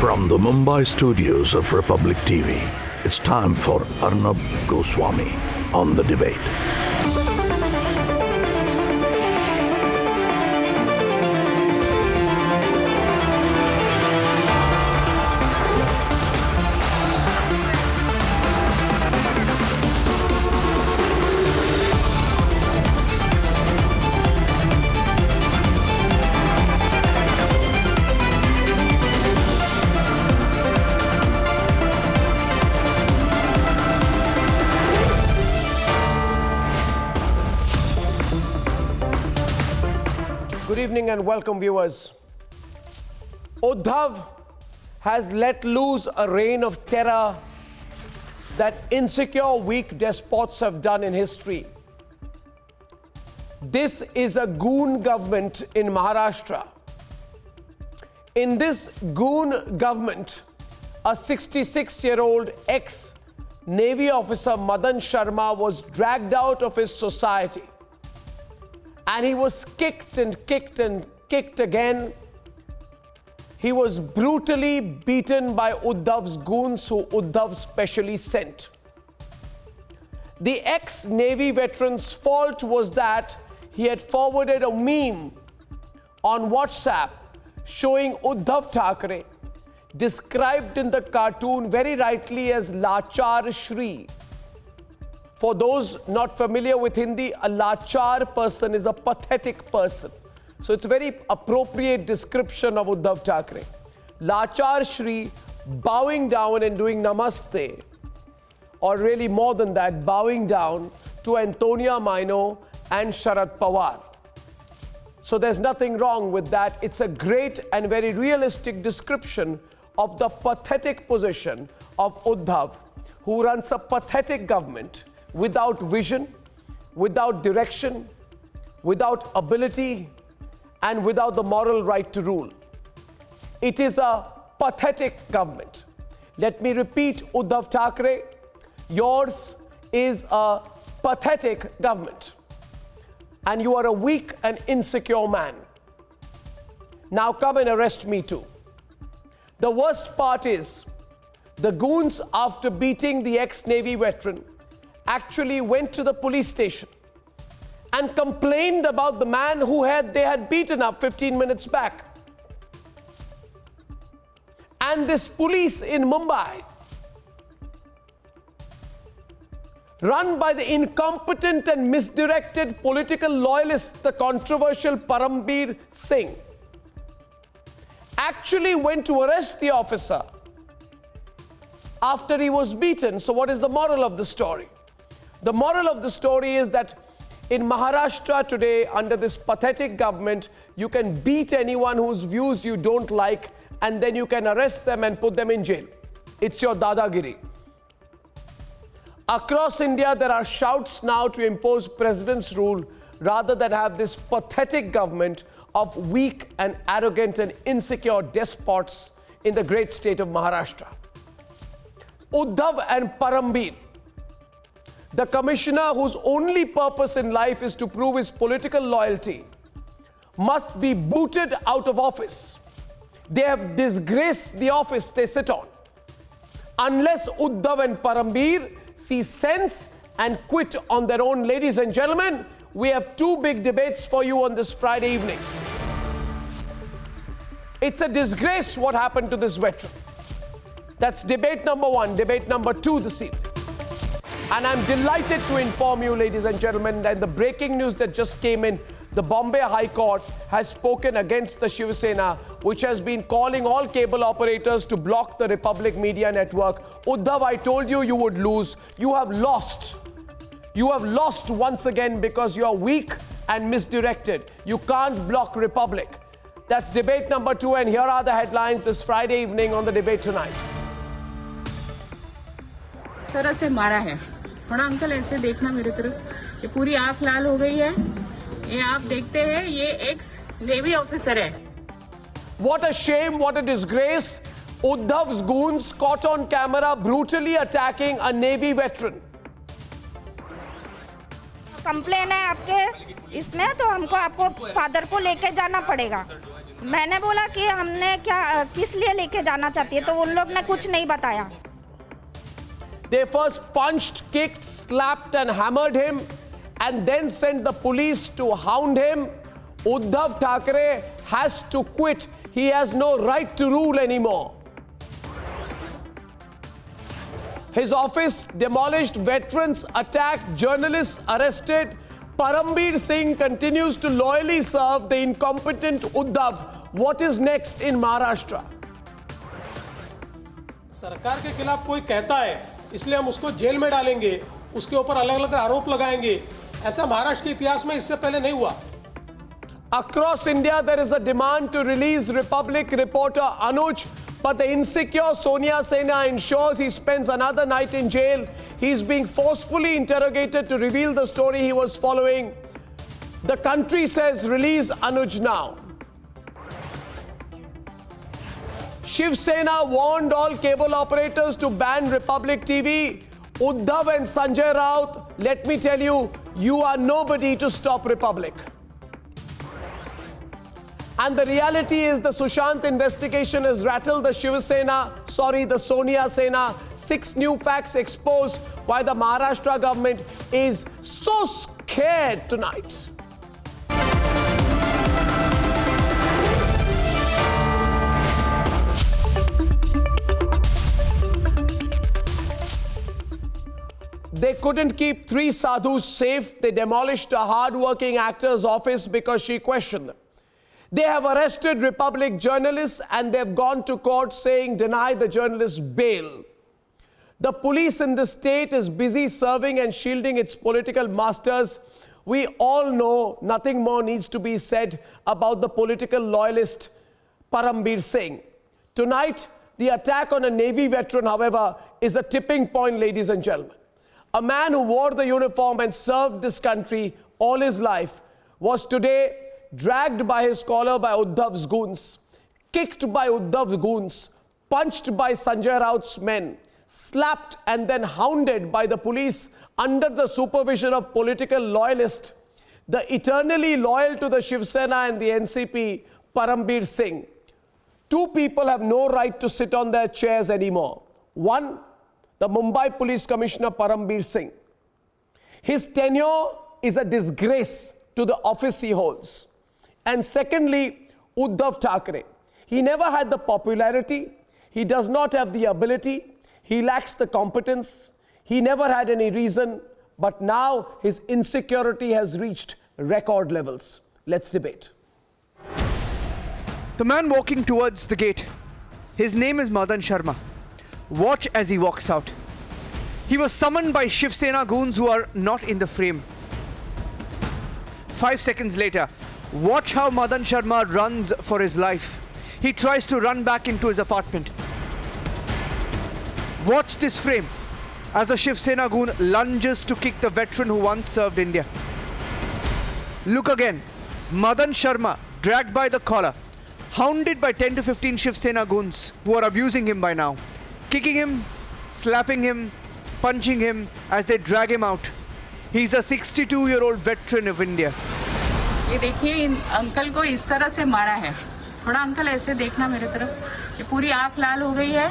From the Mumbai studios of Republic TV, it's time for Arnab Goswami on The Debate. Good evening and welcome, viewers. Uddhav has let loose a reign of terror that insecure, weak despots have done in history. This is a goon government in Maharashtra. In this goon government, a 66-year-old ex-Navy officer, Madan Sharma, was dragged out of his society. And he was kicked and kicked and kicked again. He was brutally beaten by Uddhav's goons, who Uddhav specially sent. The ex-Navy veteran's fault was that he had forwarded a meme on WhatsApp showing Uddhav Thackeray, described in the cartoon very rightly as Lachar Shri. For those not familiar with Hindi, a Lachar person is a pathetic person. So it's a very appropriate description of Uddhav Thackeray. Lachar Shri bowing down and doing namaste, or really more than that, bowing down to Antonia Maino and Sharad Pawar. So there's nothing wrong with that. It's a great and very realistic description of the pathetic position of Uddhav, who runs a pathetic government without vision, without direction, without ability, and without the moral right to rule. It is a pathetic government. Let me repeat, Uddhav Thackeray, yours is a pathetic government. And you are a weak and insecure man. Now come and arrest me too. The worst part is, the goons, after beating the ex-Navy veteran, actually went to the police station and complained about the man who they had beaten up 15 minutes back. And this police in Mumbai, run by the incompetent and misdirected political loyalist, the controversial Parambir Singh, actually went to arrest the officer after he was beaten. So what is the moral of the story? The moral of the story is that in Maharashtra today, under this pathetic government, you can beat anyone whose views you don't like, and then you can arrest them and put them in jail. It's your dadagiri. Across India, there are shouts now to impose president's rule rather than have this pathetic government of weak and arrogant and insecure despots in the great state of Maharashtra. Uddhav and Parambir, the commissioner whose only purpose in life is to prove his political loyalty, must be booted out of office. They have disgraced the office they sit on. Unless Uddhav and Parambir see sense and quit on their own, ladies and gentlemen, we have two big debates for you on this Friday evening. It's a disgrace what happened to this veteran. That's debate number one. Debate number two this evening. And I'm delighted to inform you, ladies and gentlemen, that the breaking news that just came in, the Bombay High Court has spoken against the Shiv Sena, which has been calling all cable operators to block the Republic Media Network. Uddhav, I told you you would lose. You have lost. You have lost once again because you are weak and misdirected. You can't block Republic. That's debate number two, and here are the headlines this Friday evening on The Debate Tonight. तरह से मारा है। थोड़ा uncle ऐसे देखना मेरे तरफ, ये पूरी आंख लाल हो गई है। ये आप देखते हैं, ये एक्स नेवी ऑफिसर है। What a shame, what a disgrace. Uddhav's goons caught on camera brutally attacking a Navy veteran. Complain है आपके इसमें, तो हमको आपको फादर को लेके जाना पड़ेगा। मैंने बोला कि हमने क्या किस लिए लेके जाना चाहती है, तो उन लोग ने कुछ नहीं बताया। They first punched, kicked, slapped and hammered him and then sent the police to hound him. Uddhav Thackeray has to quit. He has no right to rule anymore. His office demolished, veterans attacked, journalists arrested. Parambir Singh continues to loyally serve the incompetent Uddhav. What is next in Maharashtra? सरकार के खिलाफ कोई कहता है इसलिए हम उसको jail में डालेंगे, उसके ऊपर अलग अलग आरोप लगाएंगे, ऐसा महाराष्ट्र के इतिहास में इससे पहले नहीं हुआ। Across India, there is a demand to release Republic reporter Anuj, but the insecure Sonia Sena ensures he spends another night in jail. He's being forcefully interrogated to reveal the story he was following. The country says release Anuj now. Shiv Sena warned all cable operators to ban Republic TV. Uddhav and Sanjay Raut, let me tell you, you are nobody to stop Republic. And the reality is the Sushant investigation has rattled the the Sonia Sena. 6 new facts expose why the Maharashtra government is so scared tonight. They couldn't keep 3 sadhus safe. They demolished a hard-working actor's office because she questioned them. They have arrested Republic journalists and they've gone to court saying deny the journalists bail. The police in the state is busy serving and shielding its political masters. We all know nothing more needs to be said about the political loyalist Parambir Singh. Tonight, the attack on a Navy veteran, however, is a tipping point, ladies and gentlemen. A man who wore the uniform and served this country all his life was today dragged by his collar by Uddhav's goons, kicked by Uddhav's goons, punched by Sanjay Raut's men, slapped and then hounded by the police under the supervision of political loyalists, the eternally loyal to the Shiv Sena and the NCP, Parambir Singh. 2 people have no right to sit on their chairs anymore. One, the Mumbai Police Commissioner Parambir Singh. His tenure is a disgrace to the office he holds. And secondly, Uddhav Thackeray. He never had the popularity, he does not have the ability, he lacks the competence, he never had any reason, but now his insecurity has reached record levels. Let's debate. The man walking towards the gate, his name is Madan Sharma. Watch as he walks out. He was summoned by Shiv Sena goons who are not in the frame. 5 seconds later, watch how Madan Sharma runs for his life. He tries to run back into his apartment. Watch this frame as a Shiv Sena goon lunges to kick the veteran who once served India. Look again, Madan Sharma dragged by the collar, hounded by 10 to 15 Shiv Sena goons who are abusing him by now, kicking him, slapping him, punching him as they drag him out. He's a 62-year-old veteran of India. ये देखिए इन uncle को इस तरह से मारा है। थोड़ा uncle ऐसे देखना मेरे तरफ। ये पूरी आंख लाल हो गई है।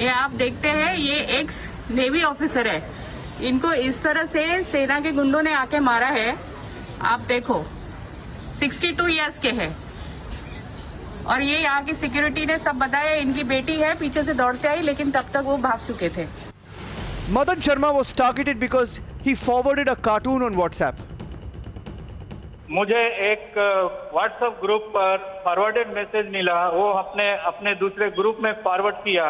ये आप देखते हैं ये एक्स नेवी ऑफिसर है। इनको इस तरह से सेना के गुंडों ने आके मारा है। आप देखो 62 इयर्स के हैं और ये यहाँ की सिक्योरिटी ने सब बताया। इनकी बेटी है पीछे से दौड़ते आई लेकिन तब तक वो भाग चुके थे। Madan Sharma was targeted because he forwarded a cartoon on WhatsApp. मुझे एक व्हाट्सएप ग्रुप पर फॉरवर्डेड मैसेज मिला, वो अपने दूसरे ग्रुप में फॉरवर्ड किया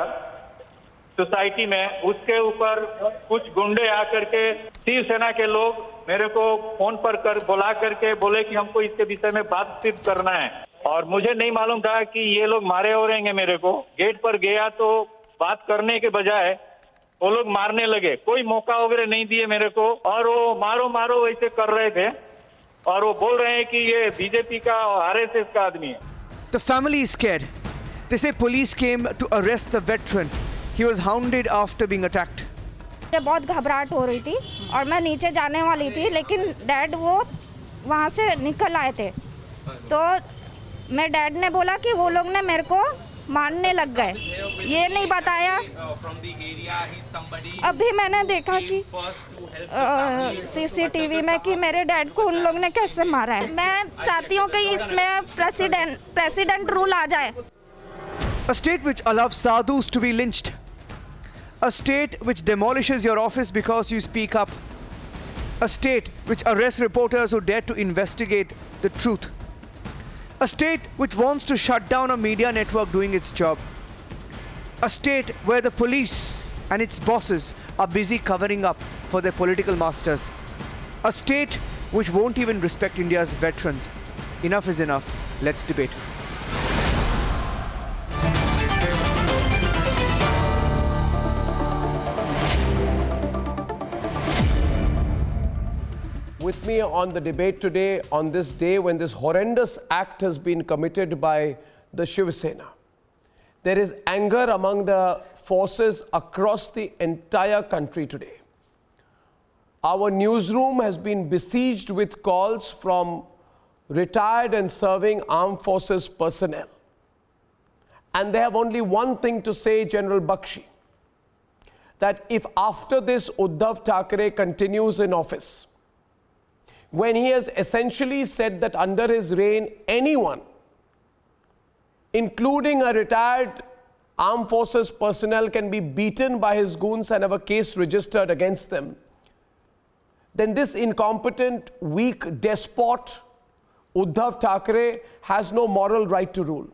सोसाइटी में। उसके ऊपर कुछ गुंडे आकर के शिवसेना के लोग मेरे को फोन पर बुला करके बोले कि हमको इसके विषय में बातचीत करना है और मुझे नहीं मालूम था कि ये लोग मारे हो रहेंगे मेरे को। गेट पर गया तो बात करने के बजाय वो लोग मारने लगे। कोई मौका वगैरह नहीं दिए मेरे को और वो मारो मारो वैसे कर रहे थे और वो बोल रहे हैं कि ये बीजेपी का और आरएसएस का आदमी है। The family is scared. They say police came to arrest the veteran. He was hounded after being attacked. बहुत घबराहट हो रही थी और मैं नीचे जाने वाली थी, लेकिन डैड वो वहाँ से निकल आए थे तो मेरे डैड ने बोला कि वो लोग ने मेरे को मारने लग गए, ये नहीं बताया। अभी मैंने देखा कि सीसीटीवी में कि मेरे डैड को उन लोग ने कैसे मारा है। मैं चाहती हूँ कि इसमें प्रेसिडेंट रूल आ जाए। A state which allows sadhus to be lynched. A state which demolishes your office because you speak up. A state which arrests reporters who dare to investigate the truth. A state which wants to shut down a media network doing its job. A state where the police and its bosses are busy covering up for their political masters. A state which won't even respect India's veterans. Enough is enough. Let's debate. With me on the debate today, on this day when this horrendous act has been committed by the Shiv Sena. There is anger among the forces across the entire country today. Our newsroom has been besieged with calls from retired and serving armed forces personnel. And they have only one thing to say, General Bakshi, that if after this Uddhav Thackeray continues in office, when he has essentially said that under his reign, anyone, including a retired armed forces personnel, can be beaten by his goons and have a case registered against them, then this incompetent, weak despot, Uddhav Thackeray, has no moral right to rule.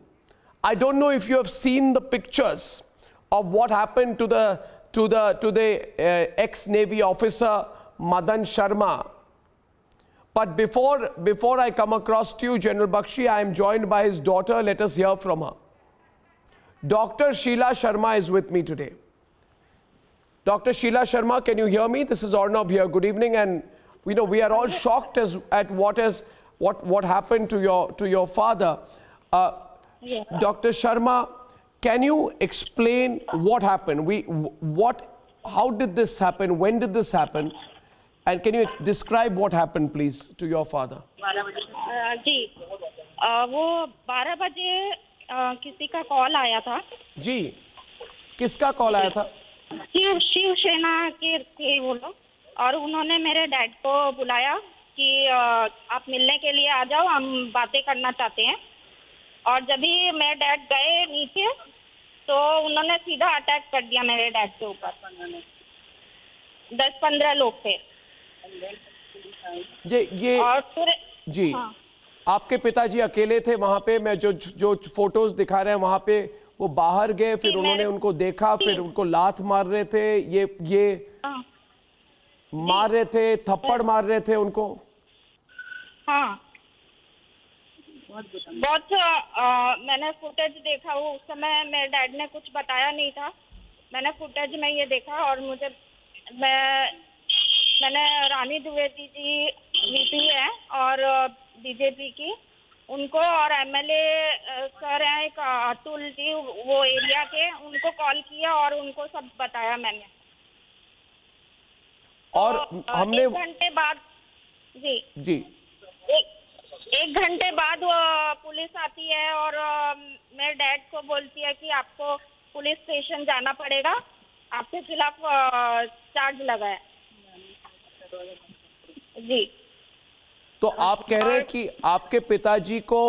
I don't know if you have seen the pictures of what happened to the ex-Navy officer Madan Sharma. But before I come across to you, General Bakshi, I am joined by his daughter. Let us hear from her. Dr. Sheila Sharma is with me today. Dr. Sheila Sharma, can you hear me? This is Arnab here. Good evening. And we are all shocked at what happened to your father. Dr. Sharma, can you explain what happened? How did this happen? When did this happen? And can you describe what happened, please, to your father? जी, वो 12 बजे किसी का call आया था। जी, किसका call आया था? शिव सेना के थे वो लोग, और उन्होंने मेरे डैड को बुलाया कि आप मिलने के लिए आ जाओ, हम बातें करना चाहते हैं। और जब भी मेरे डैड गए नीचे, तो उन्होंने सीधा अटैक कर दिया मेरे डैड के ऊपर। 10-15 लोग थे। ये और फिर जी, हाँ। आपके पिताजी अकेले थे वहां पे? मैं जो फोटोज दिखा रहे हैं वहां पे, वो बाहर गए, फिर उन्होंने उनको देखा, फिर उनको लात मार रहे थे, ये हाँ। मार रहे थे, थप्पड़ मार रहे थे उनको? हाँ, बहुत मैंने फुटेज देखा। वो उस समय मेरे डैड ने कुछ बताया नहीं था। मैंने फुटेज में ये देखा, और मैंने रानी द्विवेदी जी वीपी है और बीजेपी की, उनको, और एमएलए सर हैं एक अतुल जी, वो एरिया के, उनको कॉल किया और उनको सब बताया मैंने। और तो हमने 1 घंटे बाद जी एक घंटे बाद वो पुलिस आती है और मेरे डैड को बोलती है कि आपको पुलिस स्टेशन जाना पड़ेगा, आपके खिलाफ चार्ज लगा है। जी, तो आप कह रहे हैं कि आपके पिताजी को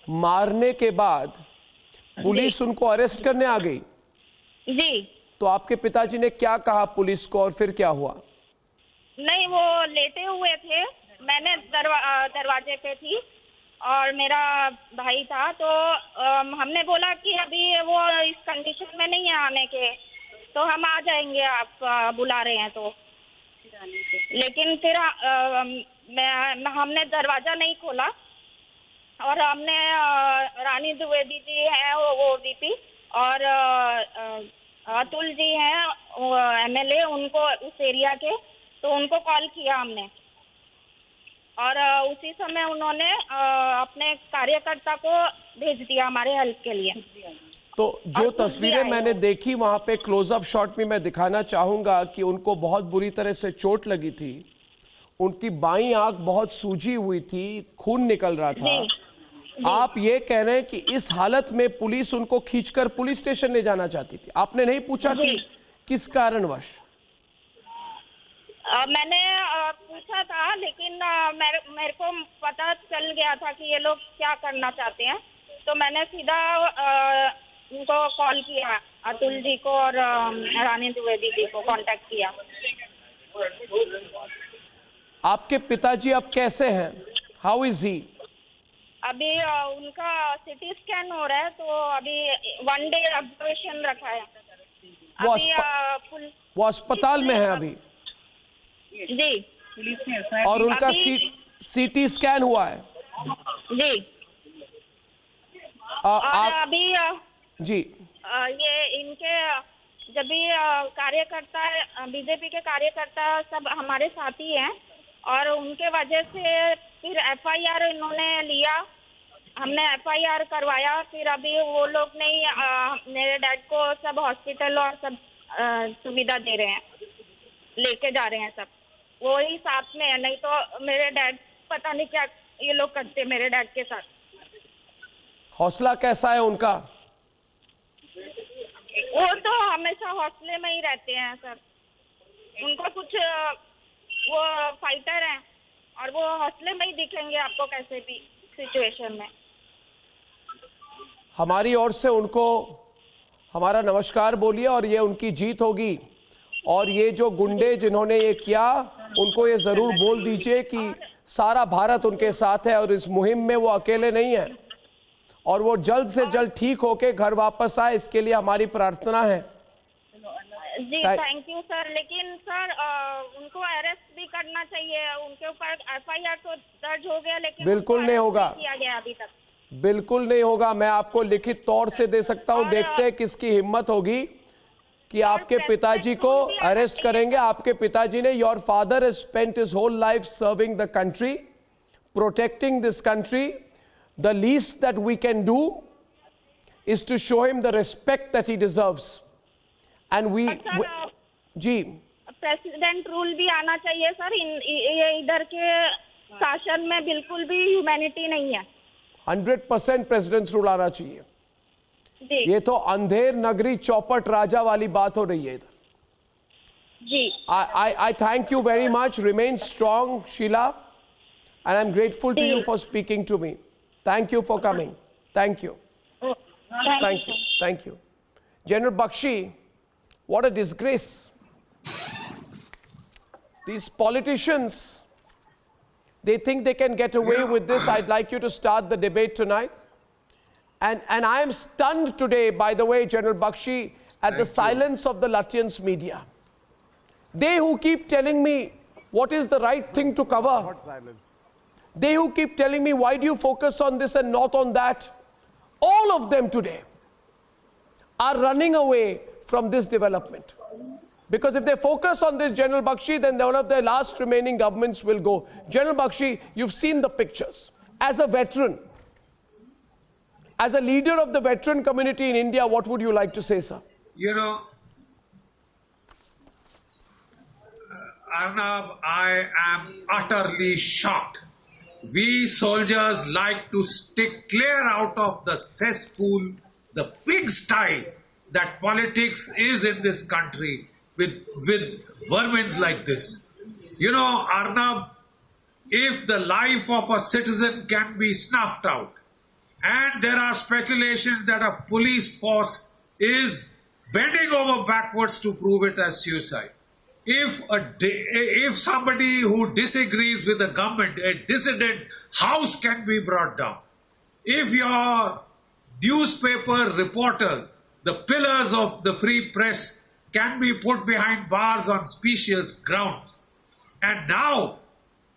मारने के बाद पुलिस उनको अरेस्ट करने आ गई? जी। तो आपके पिताजी ने क्या कहा पुलिस को, और फिर क्या हुआ? नहीं, वो लेटे हुए थे, मैंने दरवाजे पे थी और मेरा भाई था, तो हमने बोला कि अभी वो इस कंडीशन में नहीं है आने के, तो हम आ जाएंगे, आप बुला रहे हैं तो। लेकिन फिर हमने दरवाजा नहीं खोला, और हमने रानी द्विवेदी जी हैं वो वीपी, और अतुल जी हैं एमएलए, उनको उस एरिया के, तो उनको कॉल किया हमने, और उसी समय उन्होंने अपने कार्यकर्ता को भेज दिया हमारे हेल्प के लिए। तो जो तस्वीरें मैंने देखी वहां पे क्लोजअप शॉट में मैं दिखाना चाहूंगा कि उनको बहुत बुरी तरह से चोट लगी थी, उनकी बाईं आंख बहुत सूजी हुई थी, खून निकल रहा था, आप ये कह रहे हैं कि इस हालत में पुलिस उनको खींचकर पुलिस स्टेशन ले जाना चाहती थी, आपने नहीं पूछा कि किस कारणवश? मैंने पूछा था, लेकिन मेरे को पता चल गया था कि ये लोग क्या करना चाहते हैं, तो मैंने सीधा उनको कॉल किया, अतुल जी को और रानी द्विवेदी जी को कांटेक्ट किया। आपके पिताजी अब कैसे हैं? How is he? अभी उनका सिटी स्कैन हो रहा है, तो अभी 1 डे ऑब्जर्वेशन रखा है। वो अस्पताल में है अभी? जी। और उनका सीटी स्कैन हुआ है? जी। और अभी जी ये इनके जब भी कार्यकर्ता, बीजेपी के कार्यकर्ता सब हमारे साथी हैं, और उनके वजह से फिर एफआईआर इन्होंने लिया, हमने एफआईआर करवाया, फिर अभी वो लोग नहीं मेरे डैड को सब हॉस्पिटल और सब सुविधा दे रहे हैं, लेके जा रहे हैं सब, वो ही साथ में है, नहीं तो मेरे डैड पता नहीं क्या ये लोग करते मेरे डैड के साथ। हौसला कैसा है उनका? वो तो हमेशा हौसले में ही रहते हैं सर, उनको कुछ, वो फाइटर हैं और वो हौसले में ही दिखेंगे आपको कैसे भी सिचुएशन में। हमारी ओर से उनको हमारा नमस्कार बोलिए, और ये उनकी जीत होगी, और ये जो गुंडे जिन्होंने ये किया उनको ये जरूर बोल दीजिए कि सारा भारत उनके साथ है और इस मुहिम में वो अकेले नहीं है, और वो जल्द से जल्द ठीक होके घर वापस आए, इसके लिए हमारी प्रार्थना है। जी थैंक यू सर, लेकिन सर उनको अरेस्ट भी करना चाहिए, उनके ऊपर एफआईआर तो दर्ज हो गया, लेकिन बिल्कुल नहीं होगा, किया गया अभी तक बिल्कुल नहीं होगा। मैं आपको लिखित तौर से दे सकता हूं, देखते हैं किसकी हिम्मत होगी कि आपके पिताजी को अरेस्ट करेंगे। आपके पिताजी ने, your father has spent his whole life serving the country, protecting this country. The least that we can do is to show him the respect that he deserves. And we जी president rule भी आना चाहिए sir, ये इधर के शासन में बिल्कुल भी ह्यूमैनिटी नहीं है। 100% प्रेसिडेंट रूल आना चाहिए जी। ये तो अंधेर नगरी चौपट राजा वाली बात हो रही है इधर जी। I thank you very much. Remain strong, Sheila, and I'm grateful to you for speaking to me. Thank you for coming. Thank you. Thank you. Thank you. General Bakshi, what a disgrace. These politicians, they think they can get away with this. I'd like you to start the debate tonight. And I am stunned today, by the way, General Bakshi, at the silence of the Lutyens media. They who keep telling me what is the right thing to cover. What silence? They who keep telling me, why do you focus on this and not on that? All of them today are running away from this development. Because if they focus on this, General Bakshi, then one of their last remaining governments will go. General Bakshi, you've seen the pictures. As a veteran, as a leader of the veteran community in India, what would you like to say, sir? You know, Arnab, I am utterly shocked. We soldiers like to stick clear out of the cesspool, the pigsty that politics is in this country with vermins like this. You know, Arnab, if the life of a citizen can be snuffed out, and there are speculations that a police force is bending over backwards to prove it as suicide. If somebody who disagrees with the government, a dissident house can be brought down. If your newspaper reporters, the pillars of the free press, can be put behind bars on specious grounds. And now,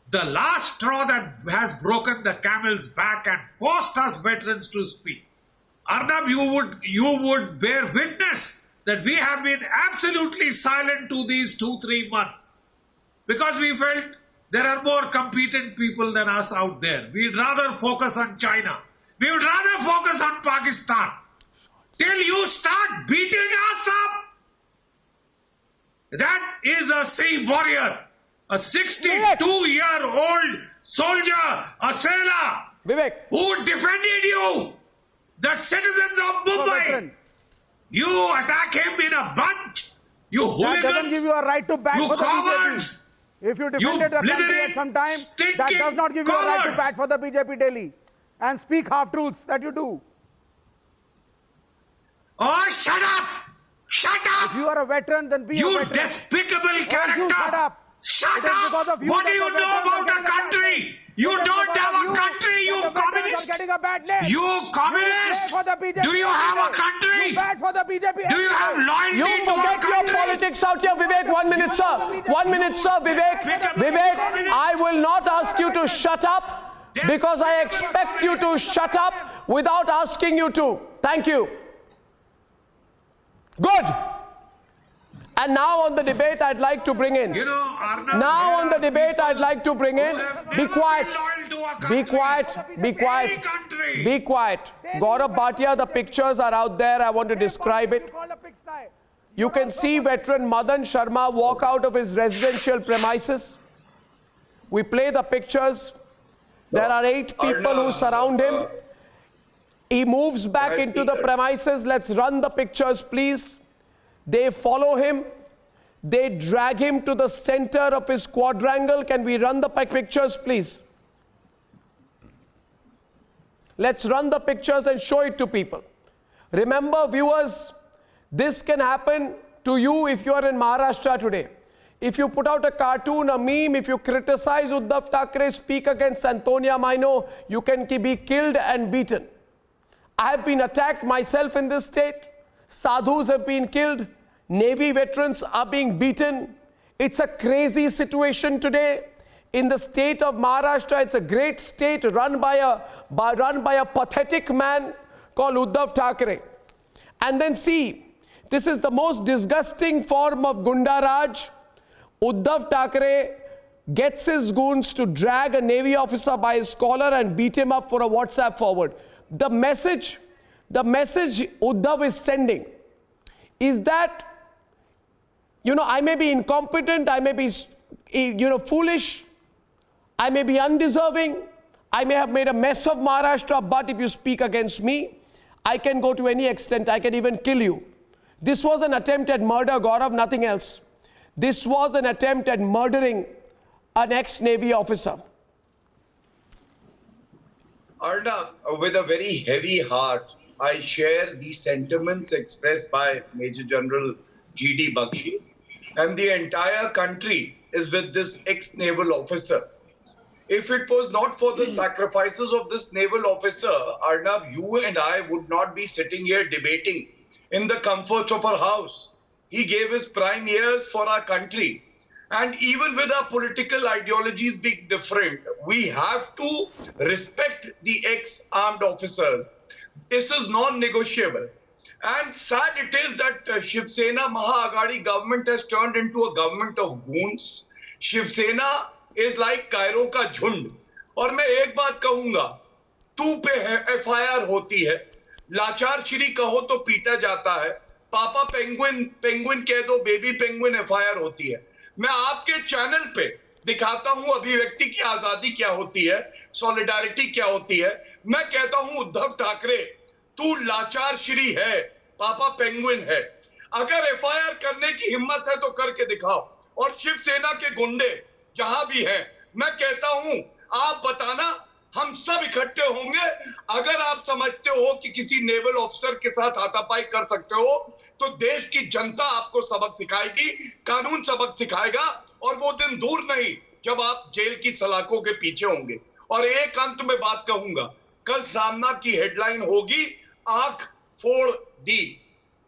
the last straw that has broken the camel's back and forced us veterans to speak. Arnab, you would bear witness that we have been absolutely silent to these 2-3 months because we felt there are more competent people than us out there. We'd rather focus on China. We would rather focus on Pakistan. Till you start beating us up. That is a sea warrior, a 62-year-old soldier, a sailor Vivek. Who defended you? The citizens of Mumbai. veteran. You attack him in a bunch. You hooligans. That doesn't give you a right to bat You for the cowards. BJP. If you defended the country blithering, at some time, that stinking does not give you a right to cowards. bat for the BJP daily and speak half-truths that you do. Oh, shut up! Shut up! If you are a veteran, then be You a veteran. despicable you character! shut up. Shut It is because up! of you What do that you the know veterans are about a getting a bad country? name. You It is don't because have of a you country, that you the veterans communist! are getting a bad name. You communist! play for the BJP Do you have a every day. country? You bat for the BJP. Do you every have day. loyalty You to our forget your country? politics out here, Vivek. 1 minute, sir. 1 minute, sir, Vivek. Vivek, I will not ask you to shut up because I expect you to shut up without asking you to. Thank you. Good. And now on the debate, I'd like to bring in. You know, Arnav, Now there on the are debate, people I'd like to bring in. who have Be never quiet. been loyal to our Be country. quiet. Be quiet. Any country. Be quiet. Gaurav Bhatia, the pictures are out there. I want to describe it. You called a pigsty. You can see veteran Madan Sharma walk out of his residential premises. We play the pictures. There are 8 people who surround him. He moves back into the premises. Let's run the pictures, please. They follow him. They drag him to the center of his quadrangle. Can we run the pictures, please? Let's run the pictures and show it to people. Remember, viewers, this can happen to you if you are in Maharashtra today. If you put out a cartoon, a meme, if you criticize Uddhav Thackeray, speak against Antonia Maino, you can be killed and beaten. I have been attacked myself in this state. Sadhus have been killed. Navy veterans are being beaten. It's a crazy situation today. In the state of Maharashtra, it's a great state run by a pathetic man called Uddhav Thackeray. And then see, this is the most disgusting form of Gunda Raj. Uddhav Thackeray gets his goons to drag a Navy officer by his collar and beat him up for a WhatsApp forward. The message Uddhav is sending is that, I may be incompetent, I may be, foolish, I may be undeserving, I may have made a mess of Maharashtra, but if you speak against me, I can go to any extent, I can even kill you. This was an attempt at murder, Gaurav, nothing else. This was an attempt at murdering an ex-Navy officer. Arnav, with a very heavy heart, I share the sentiments expressed by Major General G.D. Bakshi, and the entire country is with this ex-naval officer. If it was not for the sacrifices of this naval officer, Arnav, you and I would not be sitting here debating in the comforts of our house. He gave his prime years for our country. And even with our political ideologies being different, we have to respect the ex-armed officers. This is non-negotiable. And sad it is that Shiv Sena Maha Aghadi government has turned into a government of goons. Shiv Sena is like Cairo का झुंड. और मैं एक बात कहूंगा, तू पे FIR होती है, लाचार श्री कहो तो पीटा जाता है, पापा पेंगुइन कह दो बेबी पेंगुइन FIR होती है. मैं आपके चैनल पे दिखाता हूं अभिव्यक्ति की आजादी क्या होती है, सॉलिडारिटी क्या होती है. मैं कहता हूं उद्धव ठाकरे, तू लाचार श्री है, पापा पेंगुइन है. अगर FIR करने की हिम्मत है तो करके दिखाओ. और शिवसेना के गुंडे जहां भी हैं, मैं कहता हूं आप बताना, हम सब इकट्ठे होंगे. अगर आप समझते हो कि किसी नेवल ऑफिसर के साथ हाथापाई कर सकते हो, तो देश की जनता आपको सबक सिखाएगी, कानून सबक सिखाएगा. और वो दिन दूर नहीं जब आप जेल की सलाखों के पीछे होंगे. और एक अंत में बात कहूंगा, कल सामना की हेडलाइन होगी, आंख फोड़ दी,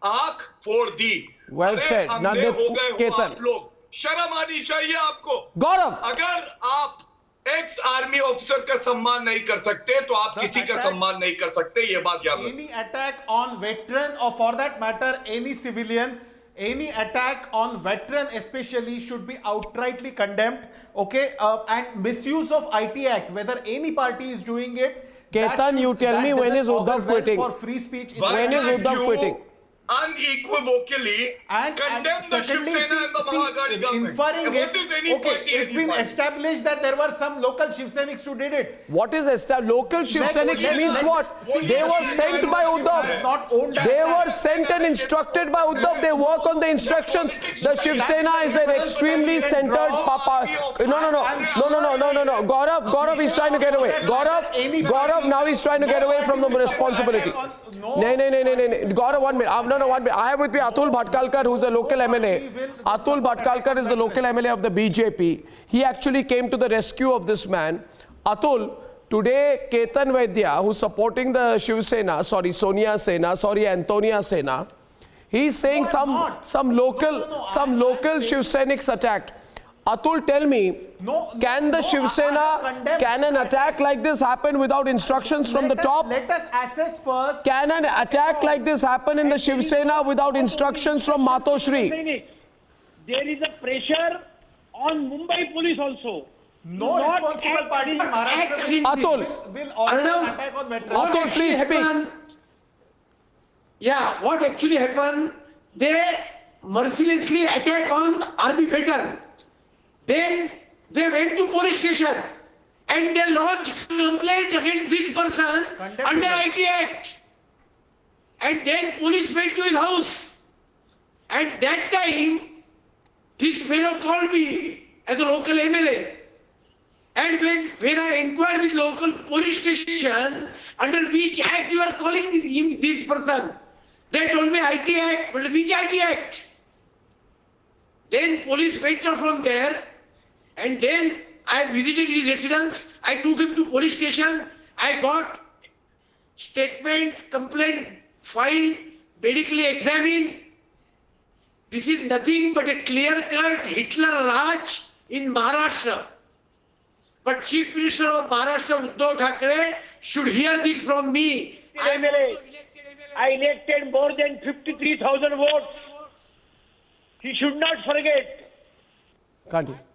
आंख फोड़ दी. Well said. अंधे हो गए हो Ketan. आप लोग, शर्म आनी चाहिए आपको. गौरव, अगर आप एक्स आर्मी ऑफिसर का सम्मान नहीं कर सकते तो आप किसी का सम्मान नहीं कर सकते. ये बात याद रखिए. Any attack on veteran, or for that matter any civilian, any attack on veteran especially, should be outrightly condemned. Okay, and misuse of IT Act, whether any party is doing it. Ketan, you tell me, when is Uddhav quitting? For free speech. When is Uddhav quitting? unequivocally condemn the Shiv Sena and the Mahaghadi government. Inferring What is any okay, party? it's been established that there were some local Shiv Seniks who did it. What is established? Local Shiv Seniks means what? They were sent by Uddhav. Not owned They were sent and instructed by Uddhav. They work on the instructions. The Shiv Sena is an extremely centered papa. No. Gaurav is trying to get away. Gaurav, now he's trying to get away from the responsibility. No. Gaurav, 1 minute. No, 1 minute. I have with me Atul Bhatkalkar, who's a local MLA. Atul Bhatkalkar is the local MLA of the BJP. He actually came to the rescue of this man. Atul, today Ketan Vaidya, who's supporting the Shiv Sena, Sonia Sena, Antonia Sena, he's saying some local Shiv Seniks attacked. Atul, tell me, can the Shiv Sena, can an attack like this happen without instructions from the top? Let us assess first. Can an attack like this happen in the Shiv Sena without instructions from Matoshri? There is a pressure on Mumbai police also. No responsible party in Maharashtra Atul, will order an attack on veterans. Atul, please speak. Yeah, what actually happened? They mercilessly attack on army veteran. Then they went to police station and they lodged complaint against this person under IT Act. And then police went to his house. And that time, this fellow called me as a local MLA. And when I inquired with local police station, under which act you are calling this person, they told me IT Act. But which IT Act? Then police went out from there. And then I visited his residence. I took him to police station. I got statement, complaint, file, medically examined. This is nothing but a clear-cut Hitler Raj in Maharashtra. But Chief Minister of Maharashtra, Uddhav Thackeray, should hear this from me. I elected more than 53,000 votes. He should not forget.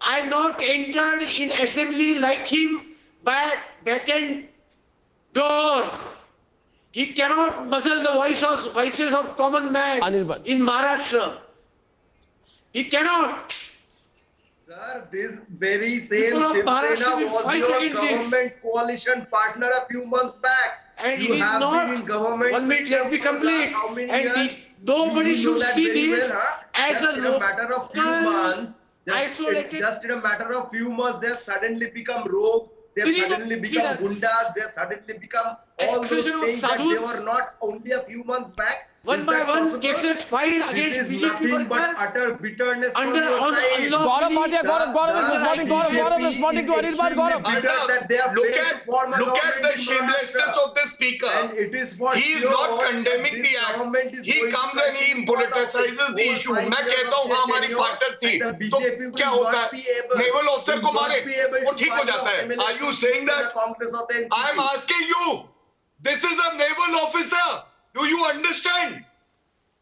I not entered in assembly like him by back end door. He cannot muzzle the voices of common man in Maharashtra. He cannot. Sir, this very same Shiv Sena was your government coalition partner a few months back. And you have been in government. 1 minute, let me complete. And nobody should see this as a matter of few months. Just in a matter of few months, they have suddenly become rogue. They have suddenly become gundas. They have suddenly become all those things that they were not only a few months back. One by one cases filed against BJP nothing but utter bitterness under Gaurav is responding to Anirban. Gaurav. Look at the shamelessness of the speaker. He is not condemning the act. He comes and he politicizes the issue. मैं कहता हूँ हाँ हमारी partner थी तो क्या होता है नेवल ऑफिसर को मारे वो ठीक हो जाता है. Are you saying that? I am asking you. This is a naval officer. Do you understand?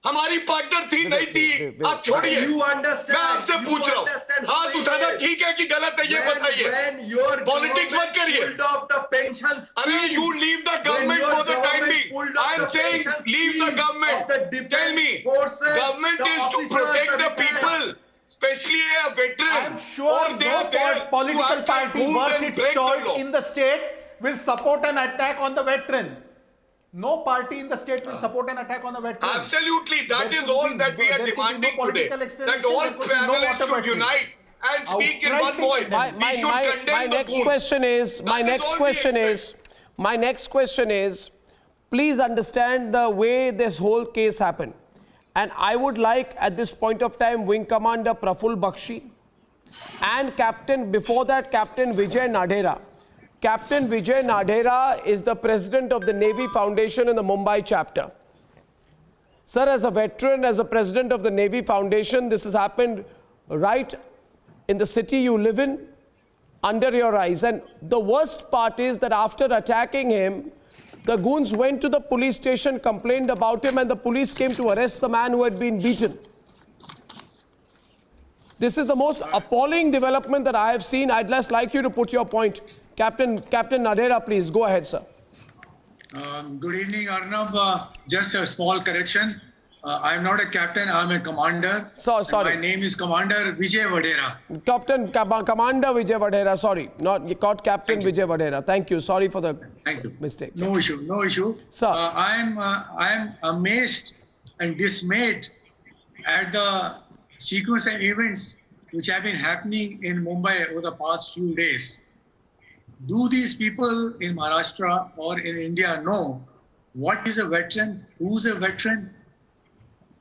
हमारी पार्टनर थी नहीं थी आप छोड़िए मैं आपसे पूछ रहा हूँ हाथ उठाना ठीक है कि गलत है ये बताइए पॉलिटिक्स मत करिए अरे you leave the government for the time being. I am saying leave the government. Tell me government is to protect the people, especially a veteran. I am sure no political party worth its salt in the state will support an attack on the veteran. No party in the state will support an attack on the veteran. Absolutely. That is all that we are demanding today. That all panelists should unite and speak in one voice. My next question is, please understand the way this whole case happened. And I would like at this point of time Wing Commander Praful Bakshi and before that Captain Vijay Nadhera. Captain Vijay Nadhera is the president of the Navy Foundation in the Mumbai chapter. Sir, as a veteran, as a president of the Navy Foundation, this has happened right in the city you live in, under your eyes. And the worst part is that after attacking him, the goons went to the police station, complained about him, and the police came to arrest the man who had been beaten. This is the most appalling development that I have seen. I'd just like you to put your point. Captain Nadhera, please, go ahead, sir. Good evening, Arnab. Just a small correction. I am not a captain, I am a commander. Sorry. My name is Commander Vijay Vadera. Commander Vijay Vadera, sorry. Not Captain Vijay Vadera. Thank you. Sorry for the mistake. No issue. Sir. I am amazed and dismayed at the sequence of events which have been happening in Mumbai over the past few days. Do these people in Maharashtra or in India know what is a veteran? Who's a veteran?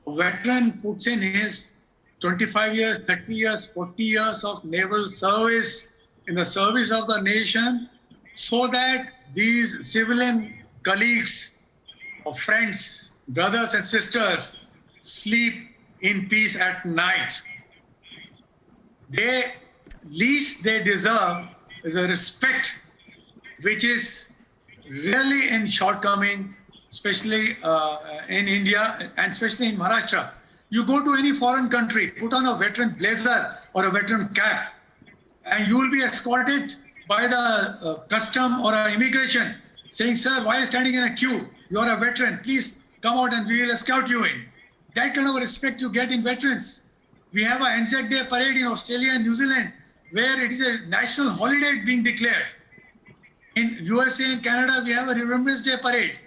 A veteran puts in his 25 years, 30 years, 40 years of naval service in the service of the nation so that these civilian colleagues or friends, brothers and sisters sleep in peace at night. Least they deserve is a respect which is really in shortcoming, especially in India and especially in Maharashtra. You go to any foreign country, put on a veteran blazer or a veteran cap, and you will be escorted by the custom or immigration saying, sir, why are you standing in a queue? You are a veteran. Please come out and we will escort you in. That kind of respect you get in veterans. We have an Anzac Day parade in Australia and New Zealand where it is a national holiday being declared. In USA and Canada, we have a Remembrance Day parade.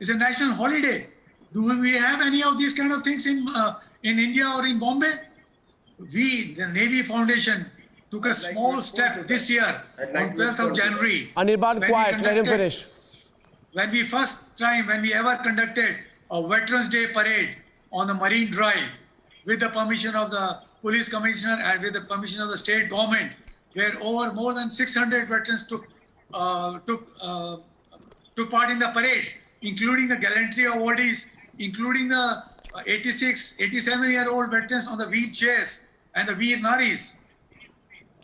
It's a national holiday. Do we have any of these kind of things in India or in Bombay? We, the Navy Foundation, took a small step this year on 12th of January. Anirban, quiet, let him finish. When we ever conducted a Veterans Day parade on the Marine Drive with the permission of the police commissioner and with the permission of the state government, where more than 600 veterans took part in the parade, including the gallantry awardees, including the 86, 87-year-old veterans on the wheelchairs and the Veer Naris.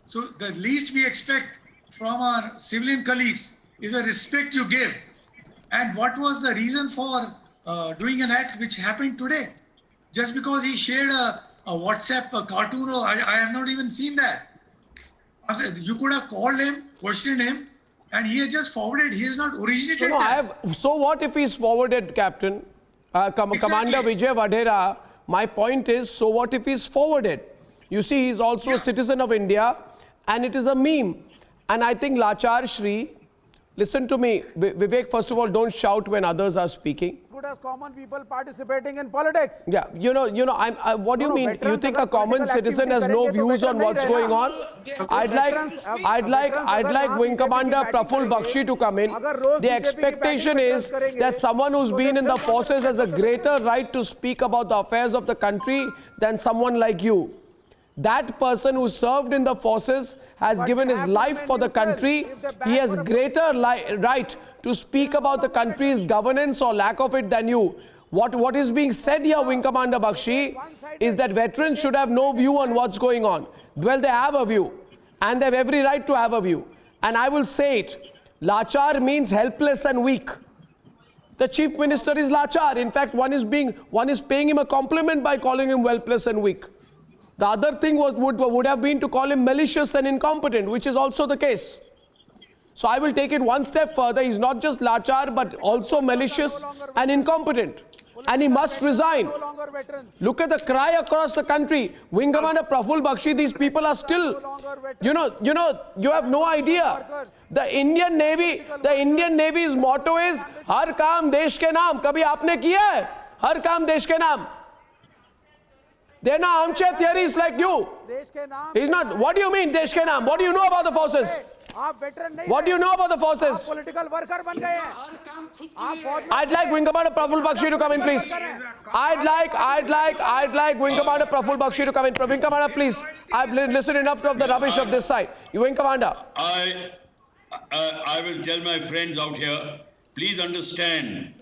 So the least we expect from our civilian colleagues is a respect you give. And what was the reason for doing an act which happened today? Just because he shared a WhatsApp cartoon, or I have not even seen that. You could have called him, questioned him, and he has just forwarded. He has not originated that. So what if he's forwarded, Captain? Commander Vijay Vadera, my point is, so what if he's forwarded? You see, he's also a citizen of India, and it is a meme. And I think Lachar Shri, listen to me, Vivek, first of all, don't shout when others are speaking. Good as common people participating in politics. Yeah, what do you mean? You think a common citizen has no views on what's going on? I'd like Wing Commander Praful Bakshi to come in. The expectation is that someone who's been in the forces has a greater right to speak about the affairs of the country than someone like you. That person who served in the forces has given his life for the country. He has greater right to speak about the country's governance or lack of it than you. What is being said here, Wing Commander Bakshi, is that veterans should have no view on what's going on. Well, they have a view, and they have every right to have a view. And I will say it, Lachar means helpless and weak. The Chief Minister is Lachar. In fact, one is paying him a compliment by calling him helpless and weak. The other thing would have been to call him malicious and incompetent, which is also the case. So I will take it one step further. He's not just Lachar, but also malicious and incompetent. And he must resign. Look at the cry across the country. Wing Commander Praful Bakshi, these people are still, you have no idea. The Indian Navy's motto is, Har kaam desh ke naam. Kabhi aapne kiya hai? Har kaam desh ke naam. They're not armchair theories like you. He's not. What do you mean, Desh ke naam? What do you know about the forces? What do you know about the forces? I'd like Wing Commander Praful Bakshi to come in, please. I'd like Wing Commander Praful Bakshi to come in. Wing Commander, please. I've listened enough of the rubbish of this side. You, Wing Commander. I will tell my friends out here, please understand,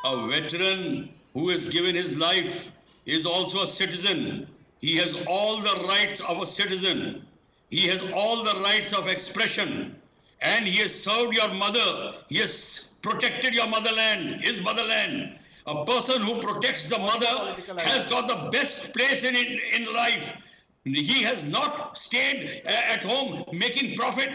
a veteran who has given his life is also a citizen. He has all the rights of a citizen. He has all the rights of expression. And he has served your mother. He has protected your motherland, his motherland. A person who protects the mother has got the best place in life. He has not stayed at home making profit,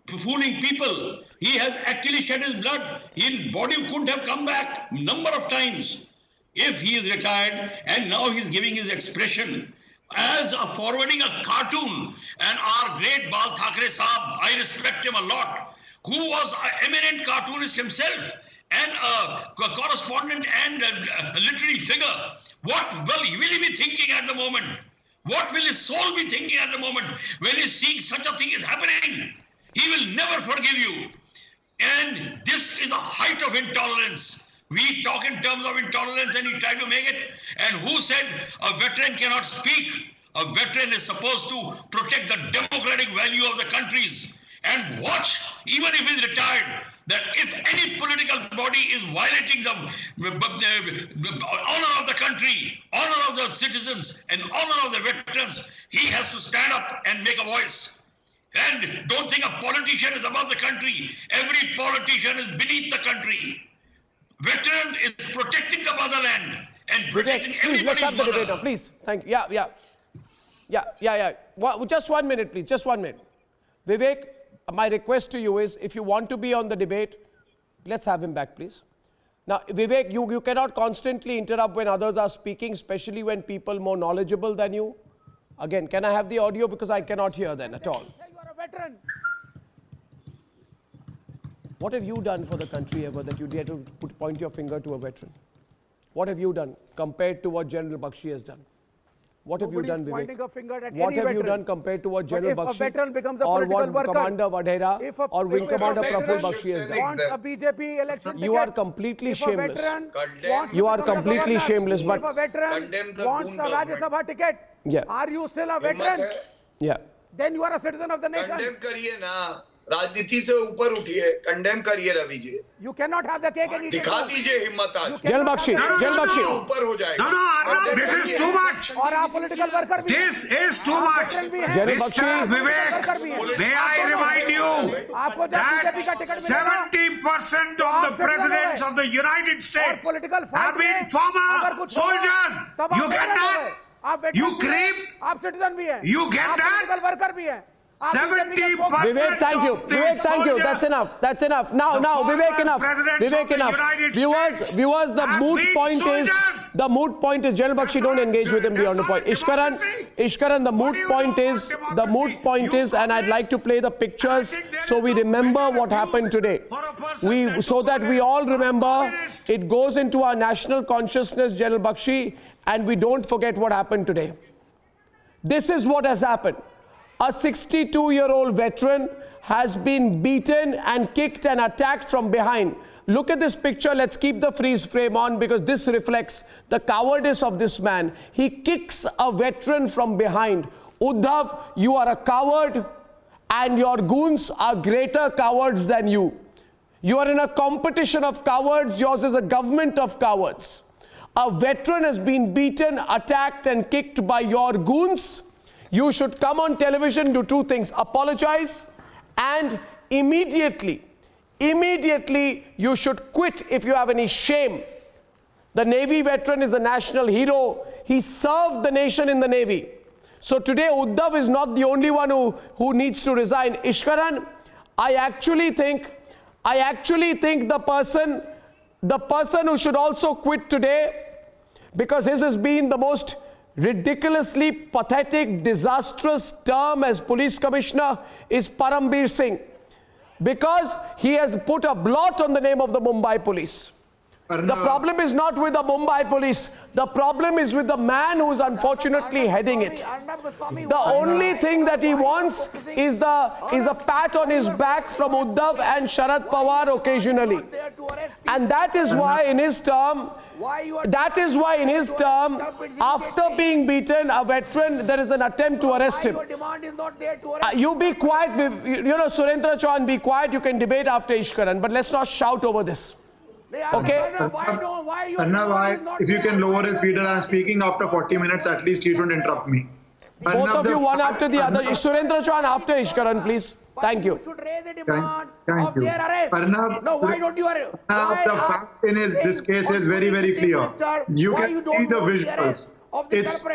fooling people. He has actually shed his blood. His body couldn't have come back number of times. if he is retired and now he's giving his expression as a forwarding a cartoon, and our great Bal Thackeray Saab, I respect him a lot, who was an eminent cartoonist himself and a correspondent and a literary figure. What will he be thinking at the moment? What will his soul be thinking at the moment when he's seeing such a thing is happening? He will never forgive you. And this is a height of intolerance. We talk in terms of intolerance and we try to make it. And who said a veteran cannot speak? A veteran is supposed to protect the democratic value of the countries and watch, even if he's retired, that if any political body is violating the honor of the country, honor of the citizens, and honor of the veterans, he has to stand up and make a voice. And don't think a politician is above the country. Every politician is beneath the country. Veteran is protecting the motherland and protecting please, let's everybody's have the mother. debate now, please. Thank you. Yeah. Just 1 minute, please. Just 1 minute. Vivek, my request to you is, if you want to be on the debate, let's have him back, please. Now, Vivek, you cannot constantly interrupt when others are speaking, especially when people more knowledgeable than you. Again, can I have the audio? Because I cannot hear then at all. You are a veteran. What have you done for the country ever that you dare to point your finger to a veteran? What have you done compared to what General Bakshi has done? What have you done, Vivek? Pointing a finger at What any have you veteran. done compared to what General But if Bakshi a veteran becomes a or political what worker, Commander Vadhera or Wing Commander Praful Bakshi has done? Wants a BJP election You are completely if shameless. A veteran wants You to are become a completely governor, shameless, but if a veteran wants a Rajya Sabha ticket, Yeah. are you still a veteran? Yeah. Then you are a citizen of the nation. Condemn करिए ना, राजनीति से ऊपर उठिए, condemn करिए Ravi ji. You cannot have the cake and eat it. दिखा दीजिए हिम्मत आज. General Bakshi, General Bakshi. ऊपर हो जाएगा. No, this is too much. और आप political worker भी This is too much. General Mr. Bakshi. Vivek, may I remind you आपको जब that बीजेपी का टिकट मिलेगा 70% of the presidents of the United States political fight have been में former अगर कुछ soldiers. तब आप You get veteran that? हो गए. आप veteran You भी हैं, creep? आप citizen भी हैं. You get आप that? political worker भी हैं. आप 70% BJP के Vivek, thank you. of the Vivek, thank you. soldiers, That's enough. That's enough. Now, former Vivek, enough. presidents Vivek, of the enough. United Viewers, States the have moot been point is soldiers. the moot point is General Bakshi. Don't engage with him beyond the point. Ishkaran, the moot point is and I'd like to play the pictures so we remember what happened today. So that we all remember, it goes into our national consciousness, General Bakshi, and we don't forget what happened today. This is what has happened. A 62-year-old veteran has been beaten and kicked and attacked from behind. Look at this picture. Let's keep the freeze frame on because this reflects the cowardice of this man. He kicks a veteran from behind. Uddhav, you are a coward and your goons are greater cowards than you. You are in a competition of cowards. Yours is a government of cowards. A veteran has been beaten, attacked and kicked by your goons. You should come on television, do two things: apologize and immediately you should quit if you have any shame. The Navy veteran is a national hero. He served the nation in the Navy. So today Uddhav is not the only one who needs to resign. Ishkaran, I actually think the person who should also quit today, because his has been the most ridiculously pathetic, disastrous term as police commissioner, is Parambir Singh, because he has put a blot on the name of the Mumbai police. The problem is not with the Mumbai police. The problem is with the man who is unfortunately heading it. The only thing that he wants is a pat on his back from Uddhav and Sharad Pawar occasionally. And that is why in his term, after being beaten, a veteran, there is an attempt to arrest him. You be quiet, Surendra Chauhan, be quiet. You can debate after Ishkaran, but let's not shout over this. Okay? Arnav, if you can lower his feeder, I'm speaking after 40 minutes, at least you shouldn't interrupt me. Both of you, one after the other. Surendra Chauhan after Ishkaran, please. Thank you. Thank you. Arnav, no, why don't you arrest? Arnav, the fact in this case is very, very clear. You can see the visuals. It's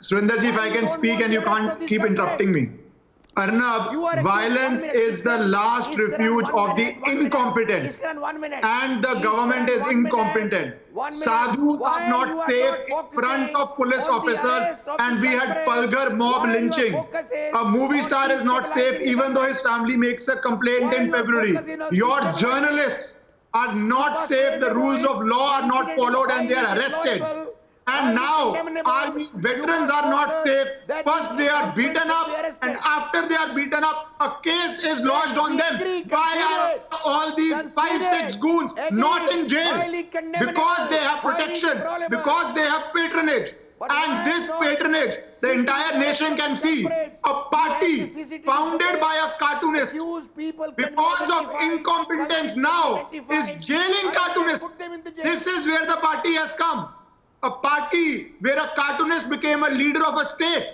Surendraji, if I can speak and you can't keep interrupting me. Arnab, violence is the last refuge of the incompetent, and the government is incompetent. Sadhus are not safe in front of police officers, and we had Palghar mob lynching. A movie star is not safe even though his family makes a complaint in February. Your journalists are not safe, the rules of law are not followed, and they are arrested. And now army veterans are not safe. First they are beaten up, and after they are beaten up, a case is lodged on them. Why are all these 5-6 goons not in jail? Because they have protection, because they have patronage. And this patronage, the entire nation can see. A party founded by a cartoonist, because of incompetence now, is jailing cartoonists. This is where the party has come. A party where a cartoonist became a leader of a state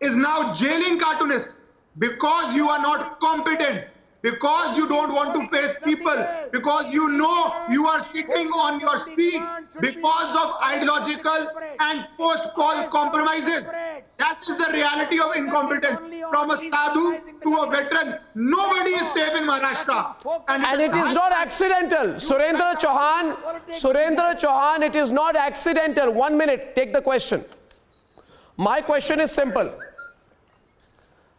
is now jailing cartoonists because you are not competent, because you don't want to face people, because you know you are sitting on your seat because of ideological and post-poll compromises. That is the reality of incompetence. From a sadhu to a veteran, nobody is safe in Maharashtra. And it is not accidental. Surendra Chauhan, it is not accidental. 1 minute, take the question. My question is simple.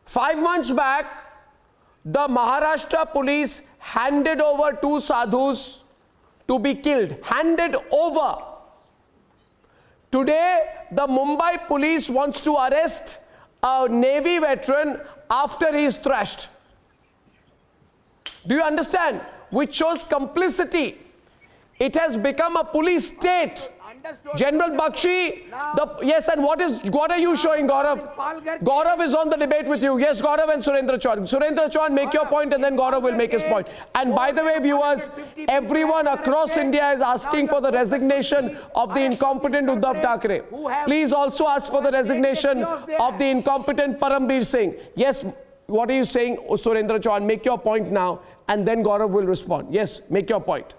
5 months back, the Maharashtra police handed over 2 sadhus to be killed. Handed over. Today, the Mumbai police wants to arrest a Navy veteran after he is thrashed. Do you understand? Which shows complicity. It has become a police state. General Bakshi, yes, and what are you showing, Gaurav? Gaurav is on the debate with you. Yes, Gaurav and Surendra Chauhan. Surendra Chauhan, make your point and then Gaurav will make his point. And by the way, viewers, everyone across India is asking for the resignation of the incompetent Uddhav Thackeray. Please also ask for the resignation of the incompetent Parambir Singh. Yes, what are you saying, Surendra Chauhan? Make your point now and then Gaurav will respond. Yes, make your point.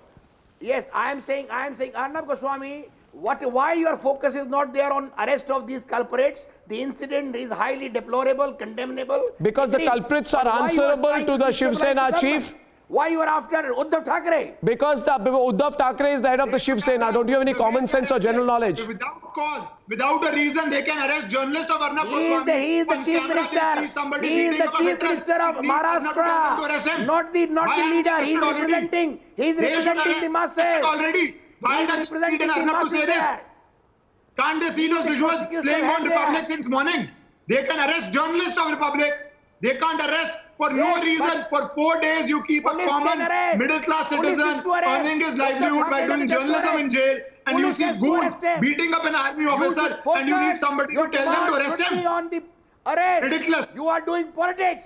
Yes, I am saying, Arnab Goswami, why your focus is not there on arrest of these culprits? The incident is highly deplorable, condemnable. Because the culprits are answerable to the Shiv Sena chief. Why you are after Uddhav Thackeray? Because Uddhav Thackeray is the head of the Shiv Sena. Don't you have any common sense or general knowledge? Without cause, without a reason, they can arrest journalists of Arnab Goswami. He is the chief minister. He is the chief minister of Maharashtra. Not the leader. He is representing the masses. Already. Why does President Arnab to say this? Can't they see those visuals playing on Republic since morning? They can arrest journalists of Republic. They can't arrest for no reason. For 4 days you keep a common middle class citizen earning his livelihood by doing journalism in jail, and you see goons beating up an army officer, and you need somebody to tell them to arrest him. Ridiculous. You are doing politics.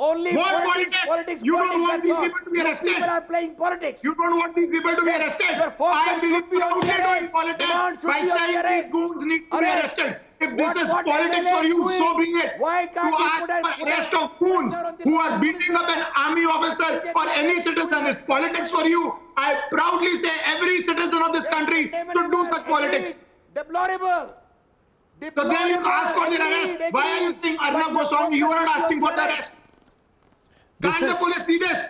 Only what politics? You don't want these people to be arrested. People are playing politics. You don't want these people to be arrested. I am being proudly doing politics by saying these goons need to be arrested. If this is politics for you, so be it. To ask for arrest of goons who are beating up an army officer or any citizen is politics for you. I proudly say every citizen of this country should do such politics. Deplorable. So then you ask for their arrest. Why are you saying Arnab Goswami? You are not asking for the arrest. Can't the police see this?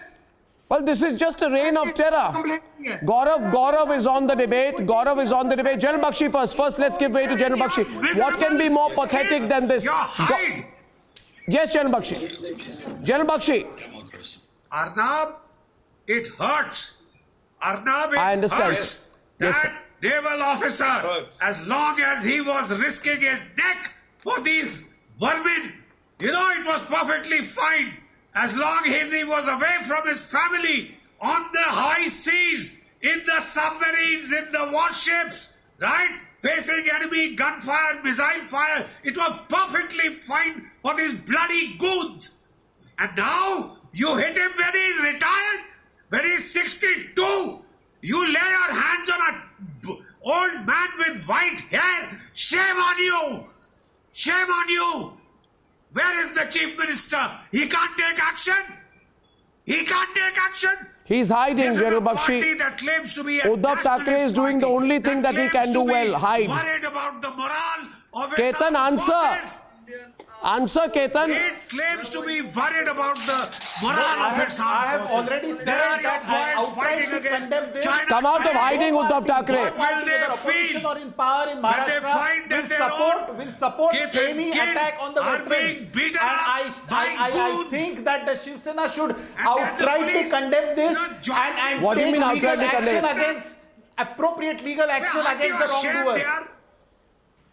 Well, this is just a reign of terror. Gaurav is on the debate. Gaurav is on the debate. General Bakshi first. First, let's give way to General Bakshi. What can be more pathetic than this? Yes, General Bakshi. General Bakshi. Arnab, it hurts. Arnab, it I understand. hurts. Yes, That sir. naval officer, as long as he was risking his neck for these vermin, it was perfectly fine. As long as he was away from his family, on the high seas, in the submarines, in the warships, right? Facing enemy gunfire, missile fire, it was perfectly fine for these bloody goons. And now, you hit him when he's retired, when he's 62. You lay your hands on an old man with white hair. Shame on you! Shame on you! Where is the chief minister? He can't take action. He can't take action. He's hiding, General Party Bakshi. that claims to be a Uddhav Thackeray is doing the only thing that he can do well, hide. Worried about the morale of its Ketan, armed answer. forces. Answer, Ketan. It claims to be worried about the morale of its I have armed forces. already said There are that your I boys fighting outrightly against condemn this. China. Come out of hiding, Uddhav Thackeray. What will they opposition feel or in power in when they Maharashtra find that their own will support kids and any kin attack on the are veterans. being beaten And up by I goons. think that the Shiv Sena should then the outrightly police, condemn this and What do you take mean legal outrightly action condemn? against appropriate legal action Aren't you against the ashamed wrongdoers. they are?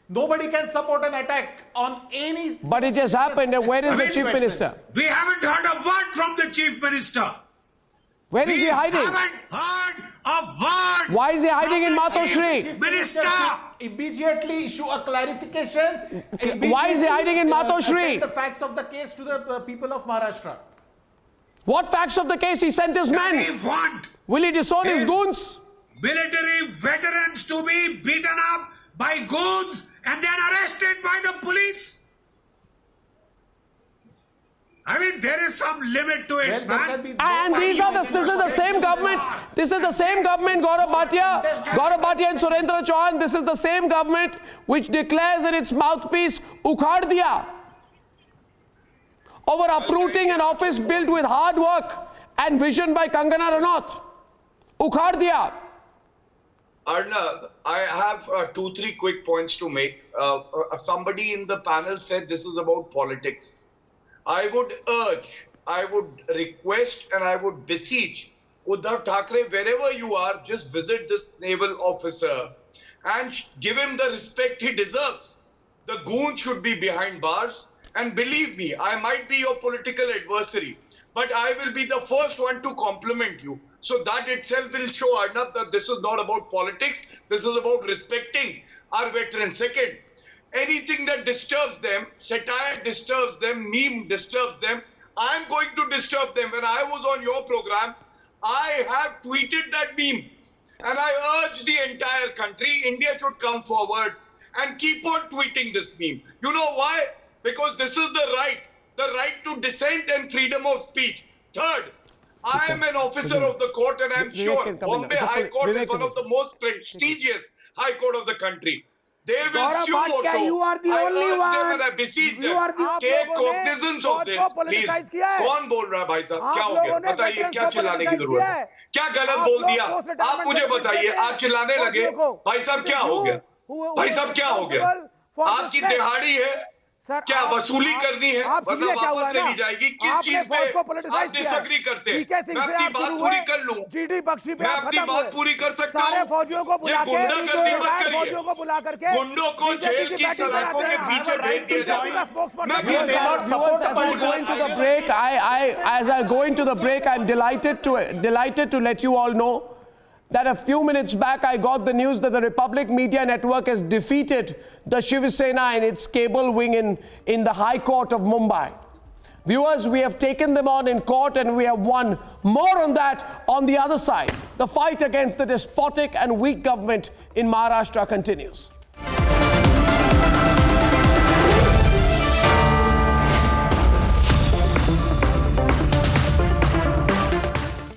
Nobody can support an attack on any. But it has happened. And where is the Chief Minister? We haven't heard a word from the Chief Minister. Where is he hiding? We haven't heard a word. Why is he hiding in from the Matoshri? Chief Minister. Immediately issue a clarification. Why is he hiding in Matoshri? Take the facts of the case to the people of Maharashtra. What facts of the case? He sent his We men. want Will he disown his goons? military veterans to be beaten up by goons and then arrested by the police. I mean, there is some limit to it, man. And these are this is the same government. This is the same government, Gaurav Bhatia and Surendra Chauhan. This is the same government which declares in its mouthpiece, Ukhad Diya, over uprooting an office built with hard work and vision by Kangana Ranaut. Ukhad Diya. Arnab, I have 2-3 quick points to make. Somebody in the panel said this is about politics. I would urge, I would request, and I would beseech Uddhav Thackeray, wherever you are, just visit this naval officer and give him the respect he deserves. The goon should be behind bars. And believe me, I might be your political adversary, but I will be the first one to compliment you. So that itself will show, Arnab, that this is not about politics. This is about respecting our veterans. Second, anything that disturbs them, satire disturbs them, meme disturbs them, I'm going to disturb them. When I was on your program, I have tweeted that meme. And I urge the entire country, India should come forward and keep on tweeting this meme. You know why? Because this is the right to dissent and freedom of speech. Third, I am an officer of the court, and I'm sure Bombay High Court is one of the most prestigious High Court of the country. They will sue Moto. you are the I only urge one. them and I beseech them. आप Take लोगों ने cognizance of court this, को please. politicize किया है। कौन बोल रहा है भाई साहब? क्या आप हो गया? लोगों ने बताइए, veterans क्या को चिल्लाने की politicize जरूरत किया है? है। क्या गलत आप बोल लोग दिया? post आप retirement मुझे benefit बताइए, देते हैं आप चिल्लाने लगे? फौजियों को। भाई साहब क्या हो गया? भाई साहब क्या हो गया? आपकी दिहाड़ी है, क्या वसूली करनी है, वरना वापस ले ली जाएगी? किस चीज पे आप डिसएग्री करते हैं? मैं अपनी बात पूरी कर लूं। मैं अपनी बात पूरी कर सकता हूं। ये गुंडागर्दी मत करिए। गुंडों को जेल की सलाखों के पीछे भेज दिया जाएगा। मैं As I go into the break, I'm delighted to let you all know that a few minutes back I got the news that the Republic Media Network has defeated the Shiv Sena in its cable wing in the High Court of Mumbai. Viewers, we have taken them on in court and we have won. More on that on the other side. The fight against the despotic and weak government in Maharashtra continues.